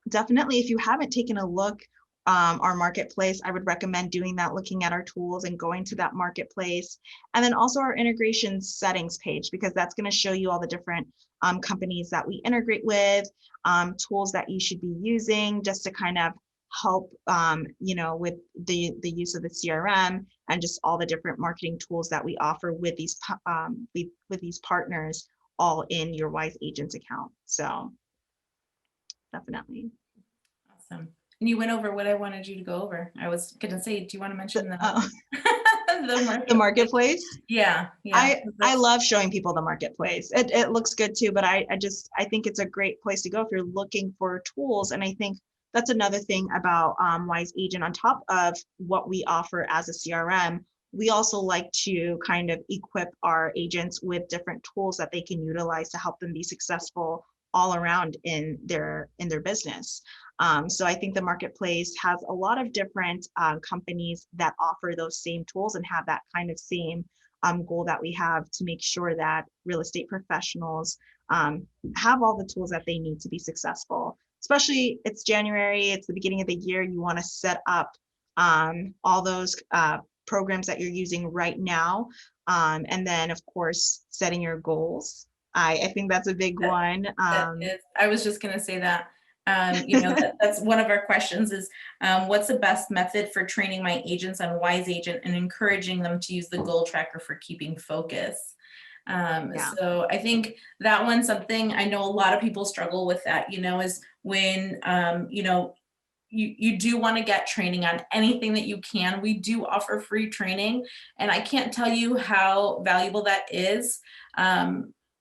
definitely, if you haven't taken a look our marketplace, I would recommend doing that, looking at our tools and going to that marketplace. And then also our integration settings page, because that's going to show you all the different companies that we integrate with, tools that you should be using just to kind of help with the use of the CRM and just all the different marketing tools that we offer with these partners, all in your Wise Agents account. So definitely. Awesome. And you went over what I wanted you to go over. I was going to say, do you want to mention the the marketplace? Yeah. I love showing people the marketplace. It looks good too, but I think it's a great place to go if you're looking for tools. And I think that's another thing about Wise Agent. On top of what we offer as a CRM, we also like to kind of equip our agents with different tools that they can utilize to help them be successful all around in their business. So I think the marketplace has a lot of different companies that offer those same tools and have that kind of same goal that we have to make sure that real estate professionals have all the tools that they need to be successful. Especially, it's January, it's the beginning of the year, you want to set up all those programs that you're using right now. And then, of course, setting your goals. I think that's a big one. I was just going to say that. That's one of our questions is what's the best method for training my agents on Wise Agent and encouraging them to use the goal tracker for keeping focus? So I think that one's something I know a lot of people struggle with that, is when, you do want to get training on anything that you can. We do offer free training, and I can't tell you how valuable that is.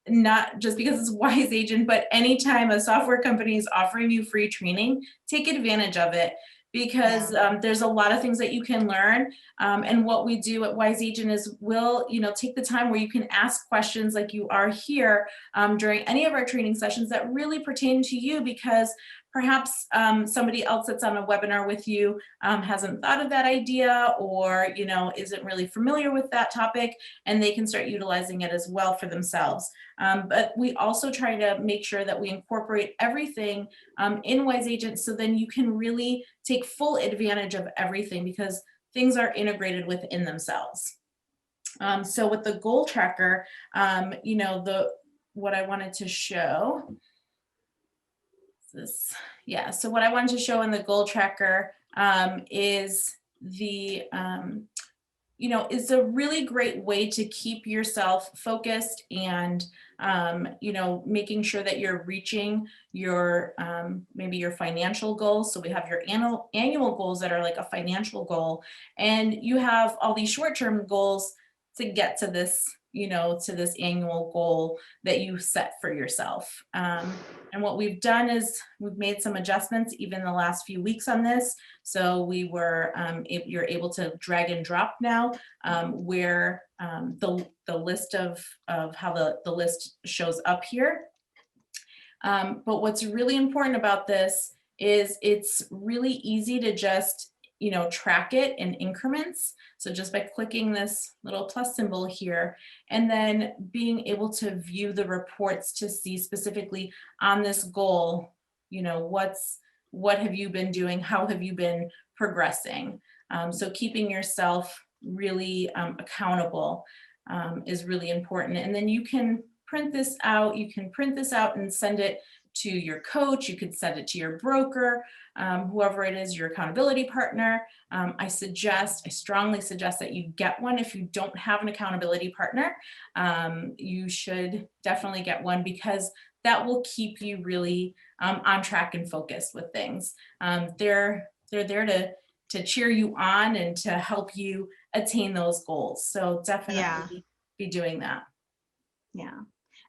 Not just because it's Wise Agent, but anytime a software company is offering you free training, take advantage of it, because there's a lot of things that you can learn. And what we do at Wise Agent is we'll, take the time where you can ask questions like you are here during any of our training sessions that really pertain to you, because perhaps somebody else that's on a webinar with you hasn't thought of that idea, or isn't really familiar with that topic, and they can start utilizing it as well for themselves. But we also try to make sure that we incorporate everything in Wise Agent, so then you can really take full advantage of everything, because things are integrated within themselves. So with the goal tracker, what I wanted to show this, so what I wanted to show in the goal tracker is the is a really great way to keep yourself focused and making sure that you're reaching your maybe your financial goals. So we have your annual goals that are like a financial goal, and you have all these short-term goals to get to this to this annual goal that you set for yourself. And what we've done is we've made some adjustments even the last few weeks on this. So we were, you're able to drag and drop now where the list of how the list shows up here. But what's really important about this is it's really easy to just track it in increments. So just by clicking this little plus symbol here, and then being able to view the reports to see specifically on this goal, what have you been doing? How have you been progressing? So keeping yourself really accountable is really important. And then you can print this out. You can print this out and send it to your coach. You could send it to your broker, whoever it is, your accountability partner. I strongly suggest that you get one. If you don't have an accountability partner, you should definitely get one, because that will keep you really on track and focused with things. They're there to cheer you on and to help you attain those goals. So definitely be doing that. Yeah.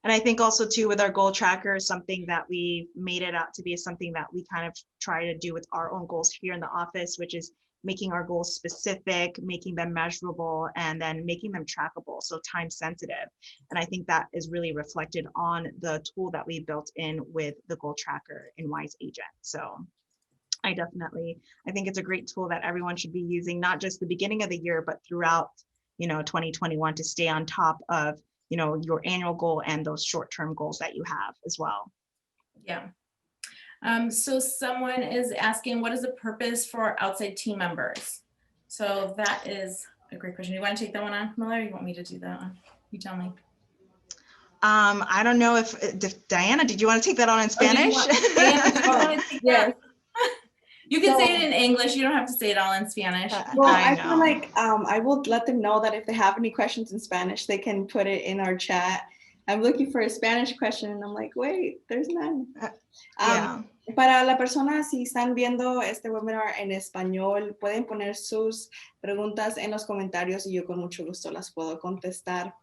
And I think also too, with our goal tracker, something that we made it out to be is something that we kind of try to do with our own goals here in the office, which is making our goals specific, making them measurable, and then making them trackable, so time sensitive. And I think that is really reflected on the tool that we built in with the goal tracker in Wise Agent. So I think it's a great tool that everyone should be using, not just the beginning of the year, but throughout, 2021, to stay on top of, your annual goal and those short-term goals that you have as well. Yeah. So someone is asking, what is the purpose for outside team members? So that is a great question. You want to take that one on, Miller, or you want me to do that one? You tell me. I don't know if Diana, did you want to take that on in Spanish? Yes. You can say it in English. You don't have to say it all in Spanish. Well, I feel like I will let them know that if they have any questions in Spanish, they can put it in our chat. I'm looking for a Spanish question and I'm like, wait, there's none. Para la persona, si están viendo este webinar en español, pueden poner sus preguntas en los comentarios y yo con mucho gusto las puedo contestar.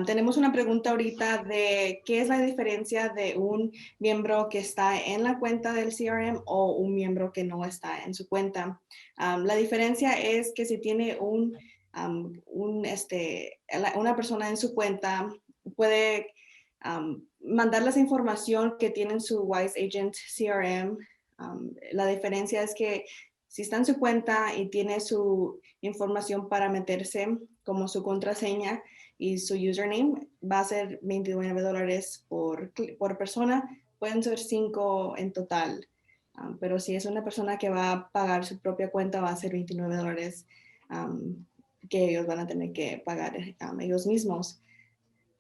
Tenemos una pregunta ahorita de qué es la diferencia de un miembro que está en la cuenta del CRM o un miembro que no está en su cuenta. La diferencia es que si tiene una persona en su cuenta, puede mandarles información que tiene en su Wise Agent CRM. La diferencia es que si está en su cuenta y tiene su información para meterse como su contraseña y su username, va a ser $29 por persona. Pueden ser 5 en total. Pero si es una persona que va a pagar su propia cuenta, va a ser $29 que ellos van a tener que pagar ellos mismos.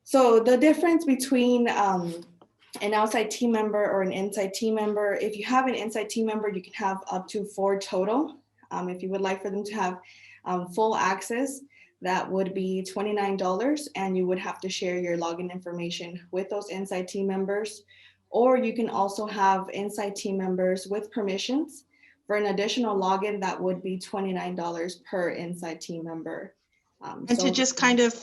So the difference between an outside team member or an inside team member, if you have an inside team member, you can have up to 4 total. If you would like for them to have full access, that would be $29, and you would have to share your login information with those inside team members. Or you can also have inside team members with permissions. For an additional login, that would be $29 per inside team member. And to just kind of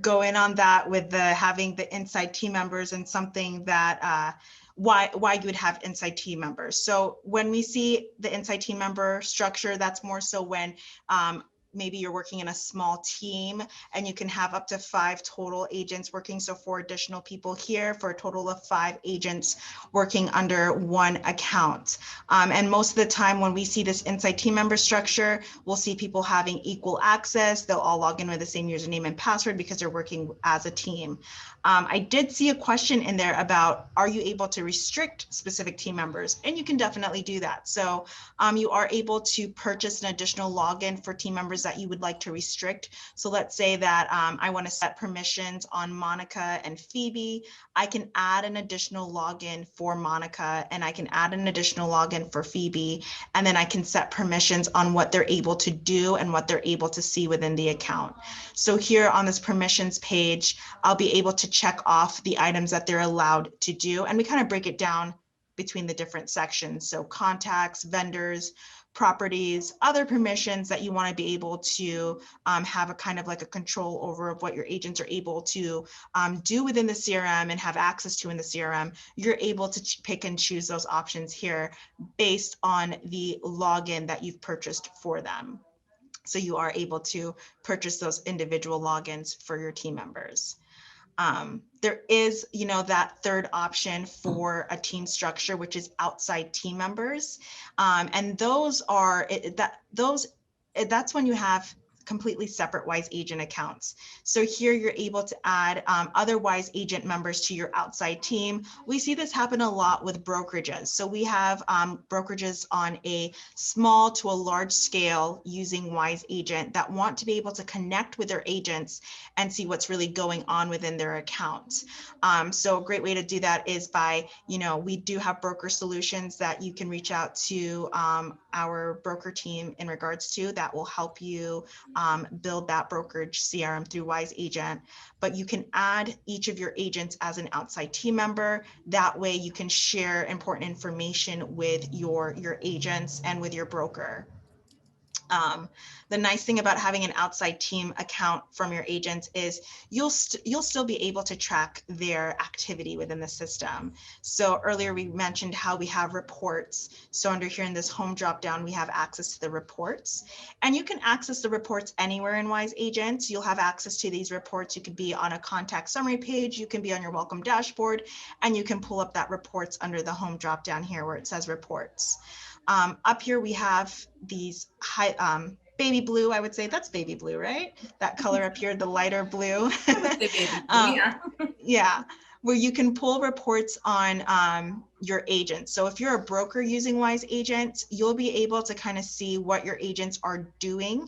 go in on that with having the inside team members and something that why you would have inside team members. So when we see the inside team member structure, that's more so when maybe you're working in a small team and you can have up to 5 total agents working. So 4 additional people here for a total of 5 agents working under one account. And most of the time when we see this inside team member structure, we'll see people having equal access. They'll all log in with the same username and password because they're working as a team. I did see a question in there about, are you able to restrict specific team members? And you can definitely do that. So you are able to purchase an additional login for team members that you would like to restrict. So let's say that I want to set permissions on Monica and Phoebe. I can add an additional login for Monica, and I can add an additional login for Phoebe, and then I can set permissions on what they're able to do and what they're able to see within the account. So here on this permissions page, I'll be able to check off the items that they're allowed to do, and we kind of break it down between the different sections. So contacts, vendors, properties, other permissions that you want to be able to have a kind of like a control over of what your agents are able to do within the CRM and have access to in the CRM. You're able to pick and choose those options here based on the login that you've purchased for them. So you are able to purchase those individual logins for your team members. There is, that third option for a team structure, which is outside team members. And those are, that's when you have completely separate Wise Agent accounts. So here you're able to add other Wise Agent members to your outside team. We see this happen a lot with brokerages. So we have brokerages on a small to a large scale using Wise Agent that want to be able to connect with their agents and see what's really going on within their accounts. So a great way to do that is by, we do have broker solutions that you can reach out to our broker team in regards to that will help you build that brokerage CRM through Wise Agent, but you can add each of your agents as an outside team member. That way you can share important information with your agents and with your broker. The nice thing about having an outside team account from your agents is you'll still be able to track their activity within the system. So earlier we mentioned how we have reports. So under here in this home drop down, we have access to the reports, and you can access the reports anywhere in Wise Agents. You'll have access to these reports. You could be on a contact summary page, you can be on your welcome dashboard, and you can pull up that reports under the home drop down here where it says reports. Up here we have these baby blue, I would say that's baby blue, right? That color up here, the lighter blue. Yeah, where you can pull reports on your agents. So if you're a broker using Wise Agents, you'll be able to kind of see what your agents are doing.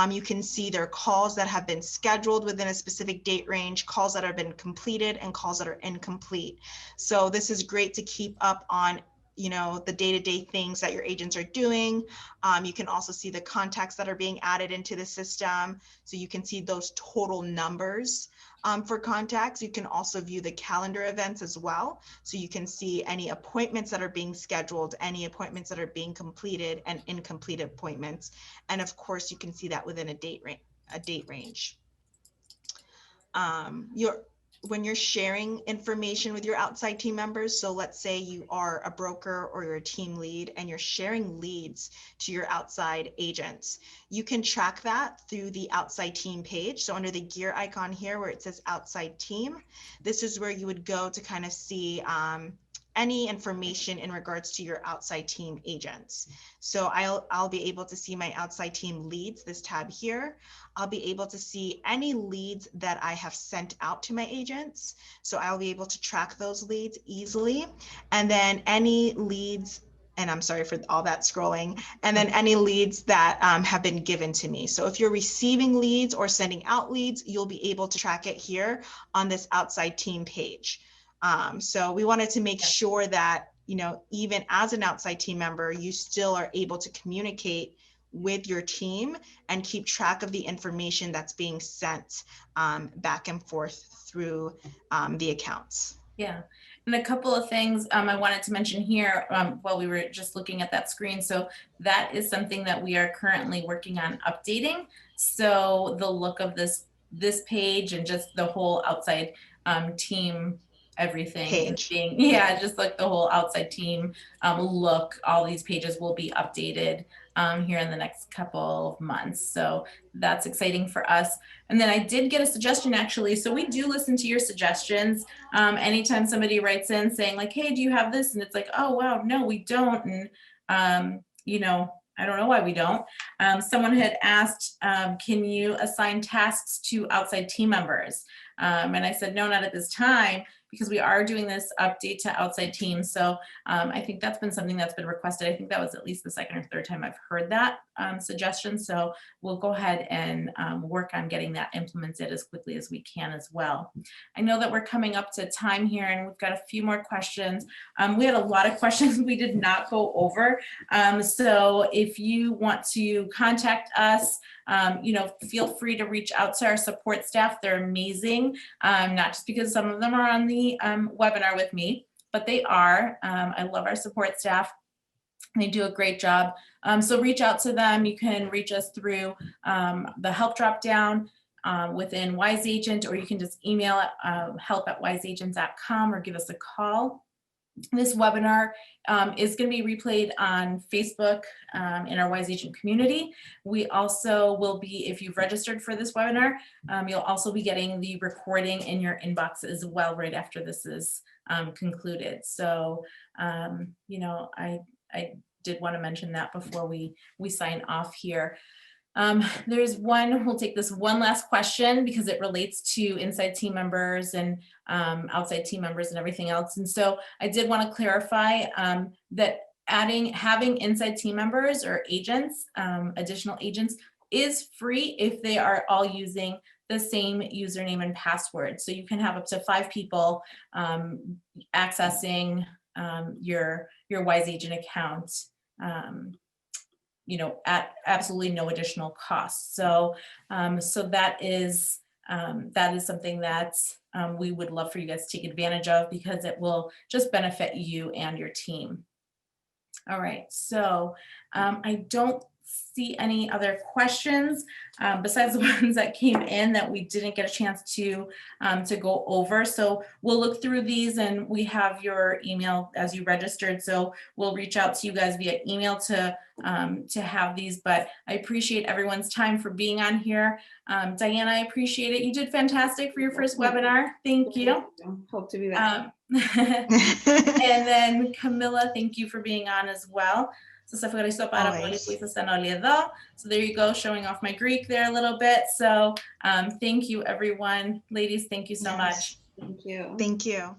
You can see their calls that have been scheduled within a specific date range, calls that have been completed, and calls that are incomplete. So this is great to keep up on the day-to-day things that your agents are doing. You can also see the contacts that are being added into the system. So you can see those total numbers for contacts. You can also view the calendar events as well. So you can see any appointments that are being scheduled, any appointments that are being completed, and incomplete appointments. And of course, you can see that within a date range. When you're sharing information with your outside team members, so let's say you are a broker or you're a team lead and you're sharing leads to your outside agents, you can track that through the outside team page. So under the gear icon here where it says outside team, this is where you would go to kind of see any information in regards to your outside team agents. So I'll be able to see my outside team leads, this tab here. I'll be able to see any leads that I have sent out to my agents. So I'll be able to track those leads easily. And then any leads, and I'm sorry for all that scrolling, and then any leads that have been given to me. So if you're receiving leads or sending out leads, you'll be able to track it here on this outside team page. So we wanted to make sure that, even as an outside team member, you still are able to communicate with your team and keep track of the information that's being sent back and forth through the accounts. Yeah, and a couple of things I wanted to mention here while we were just looking at that screen. So that is something that we are currently working on updating. So the look of this page and just the whole outside team, everything is being, just like the whole outside team look, all these pages will be updated here in the next couple of months. So that's exciting for us. And then I did get a suggestion actually. So we do listen to your suggestions. Anytime somebody writes in saying like, hey, do you have this? And it's like, oh, wow, no, we don't. And, I don't know why we don't. Someone had asked, can you assign tasks to outside team members? And I said, no, not at this time, because we are doing this update to outside teams. So I think that's been something that's been requested. I think that was at least the second or third time I've heard that suggestion. So we'll go ahead and work on getting that implemented as quickly as we can as well. I know that we're coming up to time here and we've got a few more questions. We had a lot of questions we did not go over. So if you want to contact us, feel free to reach out to our support staff. They're amazing, not just because some of them are on the webinar with me, but they are. I love our support staff. They do a great job. So reach out to them. You can reach us through the help drop down within Wise Agent, or you can just email it help@wiseagent.com or give us a call. This webinar is going to be replayed on Facebook in our Wise Agent community. We also will be, if you've registered for this webinar, you'll also be getting the recording in your inbox as well right after this is concluded. So, I did want to mention that before we sign off here. There's one, we'll take this one last question because it relates to inside team members and outside team members and everything else. And so I did want to clarify that having inside team members or agents, additional agents, is free if they are all using the same username and password. So you can have up to 5 people accessing your Wise Agent account. at absolutely no additional cost. So, so that is something that we would love for you guys to take advantage of, because it will just benefit you and your team. All right, so I don't see any other questions besides the ones that came in that we didn't get a chance to go over. So we'll look through these, and we have your email as you registered. So we'll reach out to you guys via email to have these. But I appreciate everyone's time for being on here. Diana, I appreciate it. You did fantastic for your first webinar. Thank you. Hope to be back. And then Camilla, thank you for being on as well. So se ευχαριστώ πάρα πολύ που ήσασταν όλοι εδώ. So there you go, showing off my Greek there a little bit. So thank you, everyone. Ladies, thank you so much. Thank you. Thank you.